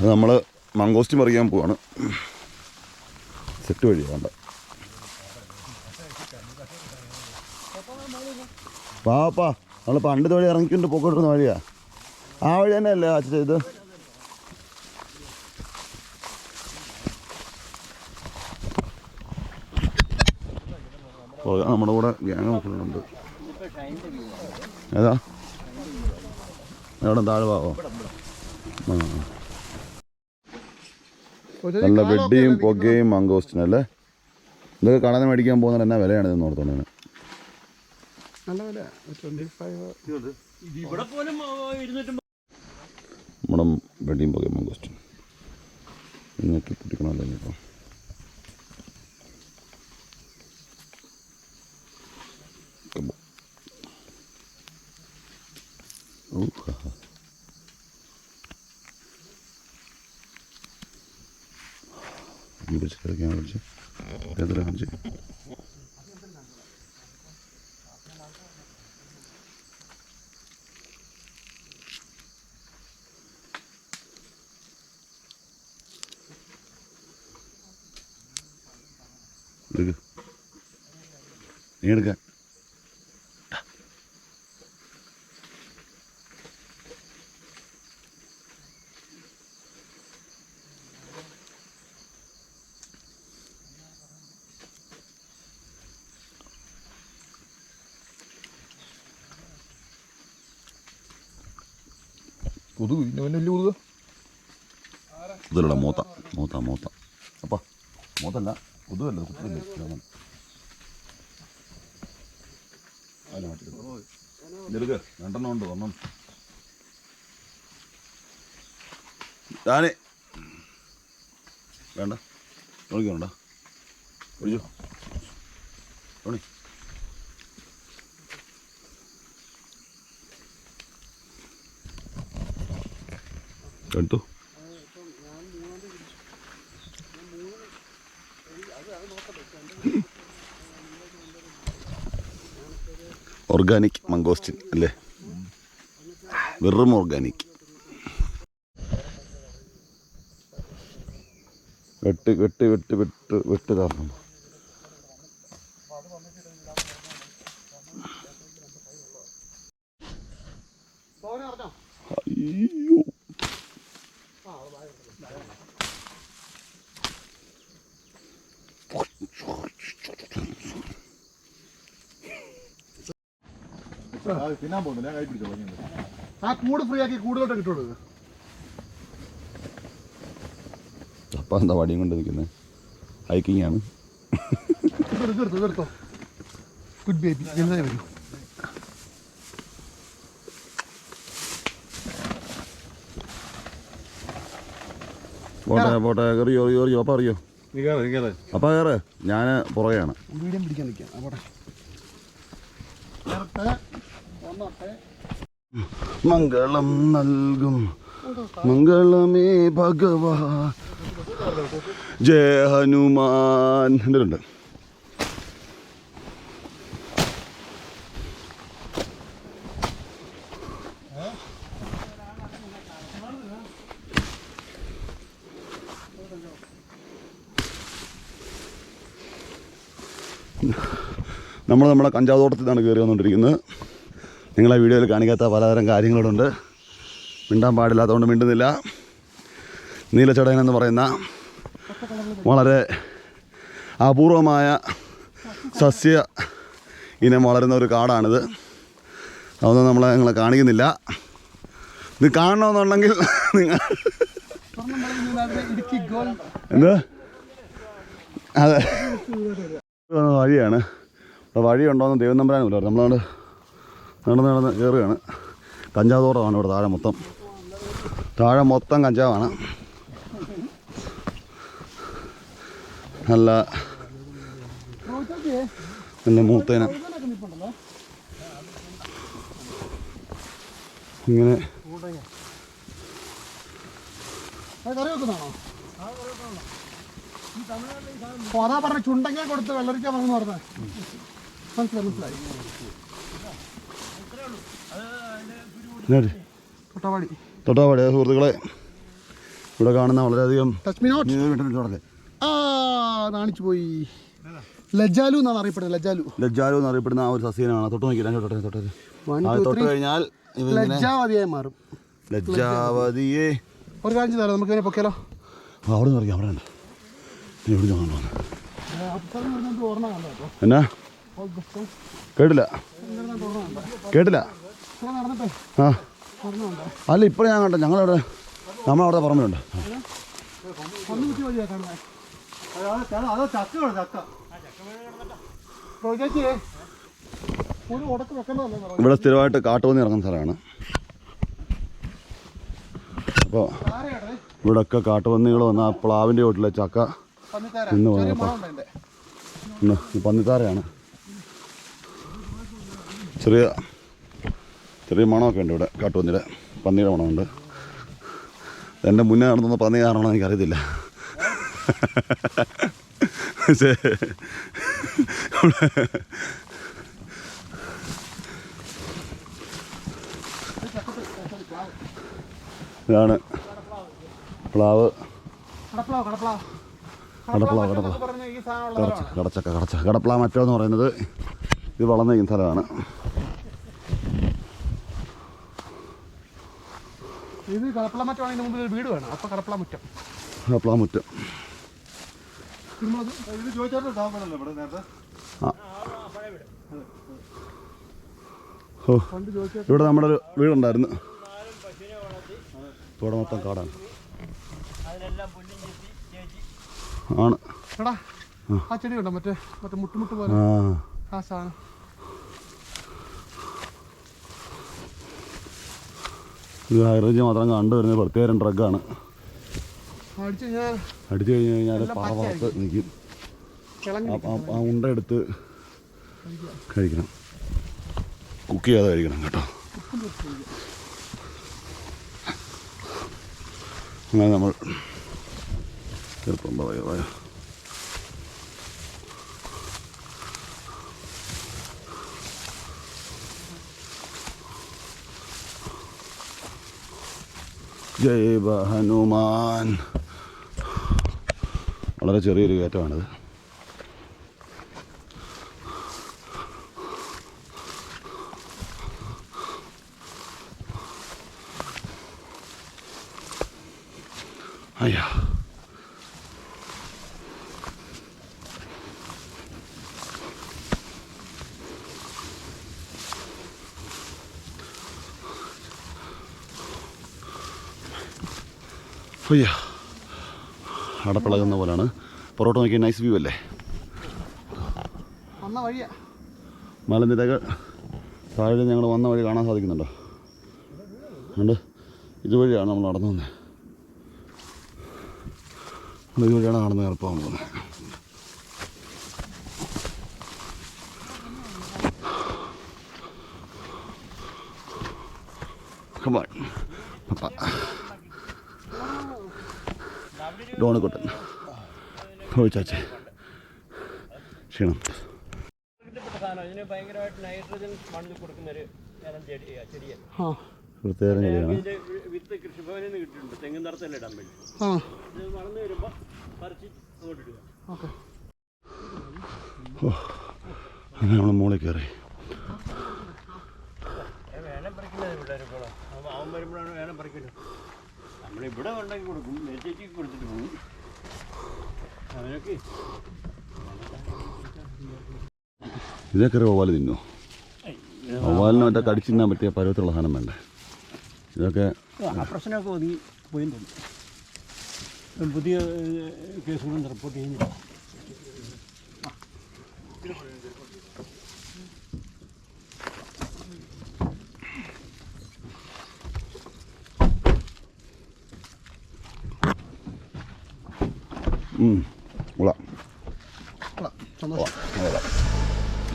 നമ്മൾ മംഗോസ്റ്റി പറിക്കാൻ പോവാണ്. സെറ്റ് വഴി വേണ്ട പാപ്പാ, നമ്മൾ പണ്ട് വഴി ഇറങ്ങിക്കൊണ്ട് പോയിക്കൊണ്ടിരുന്ന വഴിയാ. ആ വഴി തന്നെ അല്ലേ അച്ഛ ഇത്? നമ്മുടെ കൂടെ ഗ്യാങ് നോക്കുന്നുണ്ട്. ഏതാ എവിടെ താഴെ ഭാഗോ? നല്ല വെഡിയും പുകയും മംഗോസ്റ്റിനല്ലേ. ഇതൊക്കെ കടന്ന് മേടിക്കാൻ പോകുന്നത് എന്നാ വിലയാണ് ഇതെന്ന് ഓർത്തോണ്ട്. നമ്മുടെ വെടിയും പുകയും മംഗോസ്റ്റിൻ ഇങ്ങോട്ട് പിടിക്കണമല്ലോ ഇനിയിപ്പോൾ. നീ എടുക്കാൻ കൊതുക് പിന്നെ വലിയ കൊതുക കൊതുകല്ല മൂത്ത മൂത്ത മൂത്ത അപ്പാ മൂത്തല്ല കൊതുകല്ല കുത്തില്ല. രണ്ടെണ്ണം ഉണ്ട് ഒന്നും ഞാനേ വേണ്ട നോക്കിക്കോണ്ട ഒഴിച്ചോ ടോണി. എടുത്തു ഓർഗാനിക് മംഗോസ്റ്റിൻ അല്ലേ? വെറും ഓർഗാനിക്. വെട്ട് വെട്ട് വെട്ട് വെട്ട് വെട്ട് കാരണം അയ്യോ തിന്നാൻ പോകുന്നില്ല. കൈ പിടിച്ചോ. ആ കൂട് ഫ്രീ ആക്കി കൂടുതലോട്ട് കിട്ടുള്ളൂ. അപ്പം എന്താ വടിയും കൊണ്ട് നിൽക്കുന്നത്? ഹൈക്കിങ് ആണ്. ഇതെടുത്തോ. Good baby. എന്താ വരും? പോട്ടെ പോട്ടെ കയറിയോ കയറിയോ അപ്പം അറിയോ? അപ്പം കയറ്, ഞാൻ പുറകെയാണ്. വീഡിയോ പിടിക്കാൻ നിൽക്കാം. പോട്ടെ മംഗളം നൽകും മംഗളമേ ഭഗവാ ജയ ഹനുമാൻ. എന്തിലുണ്ട്? നമ്മൾ നമ്മുടെ കഞ്ചാവ് തോട്ടത്തിൽ നിന്നാണ് കയറി വന്നുകൊണ്ടിരിക്കുന്നത്. നിങ്ങളെ വീഡിയോയിൽ കാണിക്കാത്ത പലതരം കാര്യങ്ങളുണ്ട്. മിണ്ടാൻ പാടില്ലാത്തതുകൊണ്ട് മിണ്ടുന്നില്ല. നീലച്ചടയൻ എന്ന് പറയുന്ന വളരെ അപൂർവമായ സസ്യ ഇനം വളരുന്ന ഒരു കാടാണിത്. അതൊന്നും നിങ്ങളെ കാണിക്കുന്നില്ല. ഇത് കാണണമെന്നുണ്ടെങ്കിൽ നിങ്ങൾ എന്ത് അതെ വഴിയാണ്. വഴിയുണ്ടോയെന്ന് ദൈവം നമ്പരാനുമില്ല. നമ്മളാണ്ട് നടന്ന് കയറുകയാണ്. കഞ്ചാവ് തോട്ടമാണ് ഇവിടെ താഴെ മൊത്തം കഞ്ചാവാണ്. നല്ല നല്ല മൂത്തേന ഇങ്ങനെ അതാ പറഞ്ഞ ചുണ്ടങ്ങ കൊടുത്ത് വെള്ളരിക്കാൻ വന്നു പറഞ്ഞേ. മനസ്സിലായി. തൊട്ടാവാടി സുഹൃത്തുക്കളെ, ഇവിടെ കാണുന്ന വളരെയധികം കാണിച്ചു പോയി. ലജ്ജാലു എന്നാണ് അറിയപ്പെടുന്നത്. ലജ്ജാലു എന്നറിയപ്പെടുന്ന ആ ഒരു സസ്യനാണ്. തൊട്ട് നോക്കിയില്ല, തൊട്ട് കഴിഞ്ഞാൽ ലജ്ജാവതിയായി മാറും. ലജ്ജാവതിയെ ഒരു കാര്യം ചെയ്താലോ, നമുക്ക് ഇതിനെ പൊക്കിയാലോ? അവിടെ നിന്ന് അറിയാം, അവിടെ ഉണ്ട്. ഇവിടെ എന്നാ കേട്ടില്ല ആ അല്ല ഇപ്പോൾ ഞാൻ കണ്ട നമ്മളവിടെ പറമ്പുണ്ട്. ഇവിടെ സ്ഥിരമായിട്ട് കാട്ടുപന്നി ഇറങ്ങുന്ന സ്ഥലമാണ്. അപ്പോൾ ഇവിടെയൊക്കെ കാട്ടുപന്നികൾ വന്ന ആ പ്ലാവിൻ്റെ ചോട്ടിലെ ചക്ക നിന്ന് പോകുന്നപ്പോൾ പന്നിത്താരയാണ്. ചെറിയ മണമൊക്കെ ഉണ്ട് ഇവിടെ. കാട്ടുപന്നിയുടെ പന്നിയുടെ മണമുണ്ട്. എൻ്റെ മുന്നേ നടത്തുന്ന പന്നി കാരണമാണോ എനിക്കറിയത്തില്ല. പക്ഷേ ഇതാണ് പ്ലാവ്. കടപ്ല മറ്റോ എന്ന് പറയുന്നത് ഇത് വളർന്ന ഈ സ്ഥലമാണ്. ഇത് കടപ്ലാമറ്റമാണെങ്കിൽ മുമ്പിൽ ഒരു വീട് വേണം. അപ്പോൾ കടപ്ലാമുറ്റം. ഇവിടെ നമ്മുടെ ഒരു വീടുണ്ടായിരുന്നു. ഇവിടെ മൊത്തം കാടാണ്. ആണ് ആ ചെടി കണ്ടോ, മറ്റേ മുട്ടുമുട്ട് പോലെ ആ സാധനം. ഇത് ഹൈറേഞ്ച് മാത്രം കണ്ടുവരുന്ന പ്രത്യേകം ഡ്രഗാണ്. അടിച്ചു കഴിഞ്ഞ് കഴിഞ്ഞാൽ പറവത്ത് നിൽക്കും. ആ ഉണ്ട എടുത്ത് കഴിക്കണം, കുക്ക് ചെയ്യാതെ കഴിക്കണം കേട്ടോ. അങ്ങനെ നമ്മൾ ചെറുപ്പം പറയുക ജയ് ഹനുമാൻ. വളരെ ചെറിയൊരു കയറ്റമാണിത്. അയ്യാ അയ്യാ അടപ്പിളകുന്ന പോലെയാണ്. പുറത്തോട്ട് നോക്കിയാൽ നൈസ് വ്യൂ അല്ലേ. മലനിരകൾ താഴെ ഞങ്ങൾ വന്ന വഴി കാണാൻ സാധിക്കുന്നുണ്ടോ? അതുകൊണ്ട് ഇതുവഴിയാണ് നമ്മൾ നടന്നു വന്നത്. ഇതുവഴിയാണ് നടന്ന് എളുപ്പം പോകുന്നത്. ഡോണിക്കുട്ടൻ ചോദിച്ചാച്ചേ ക്ഷീണം. പ്രത്യേകം ചെടിയാണ്. അങ്ങനെ നമ്മൾ മുകളിൽ കയറി. നമ്മളിവിടെ ഉണ്ടാക്കി കൊടുക്കും, നേരത്തേക്ക് കൊടുത്തിട്ട് പോകും. അവനൊക്കെ ഇതൊക്കെ വവ്വാൽ തിന്നോ? വവ്വാലിന് മറ്റേ കടിച്ചു തിന്നാൻ പറ്റിയ പരുവത്തിലുള്ള സാധനം വേണ്ടേ? ഇതൊക്കെ പ്രശ്നമൊക്കെ ഒതുങ്ങി പോയി തോന്നി. പുതിയ കേസുകളും റിപ്പോർട്ട് ചെയ്യുന്നില്ല.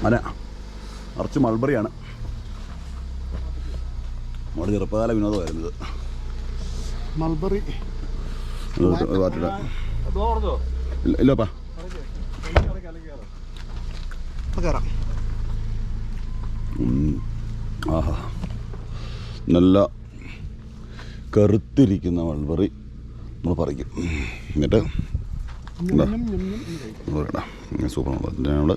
അല്ല നിറച്ച് മൾബറിയാണ്. നമ്മുടെ ചെറുപ്പകാല വിനോദമായിരുന്നത് മൾബറി. ഇല്ലപ്പാ ആഹാ നല്ല കറുത്തിരിക്കുന്ന മൾബറി നമ്മൾ പറിക്കും. എന്നിട്ട് എന്താ ഞം, ഞം, ഞം എന്ന് കഴിക്കും. പറയടാ സൂപ്പറാണ്. നമ്മൾ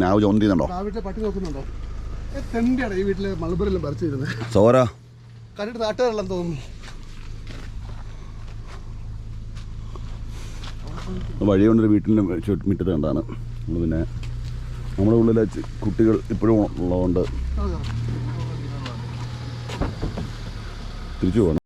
ഞാൻ ചോന്തി ചെയ്യുന്നുണ്ടോ? ആ വീട്ടിലെ പട്ടി നോക്കുന്നുണ്ടോ? തെണ്ടിയാണ് ഈ വീട്ടിലെ മൾബറെല്ലാം പറിച്ചിരുന്നത്. സോര കണ്ടിട്ട് നാട്ടുകാരെല്ലാം തോന്നുന്നു. വഴി കൊണ്ടൊരു വീട്ടിൻ്റെ മുറ്റത്ത് കണ്ടാണ് നമ്മൾ. പിന്നെ നമ്മുടെ ഉള്ളിലെ കുട്ടികൾ ഇപ്പോഴും ഉള്ളതുകൊണ്ട് തിരിച്ചു പോകണം.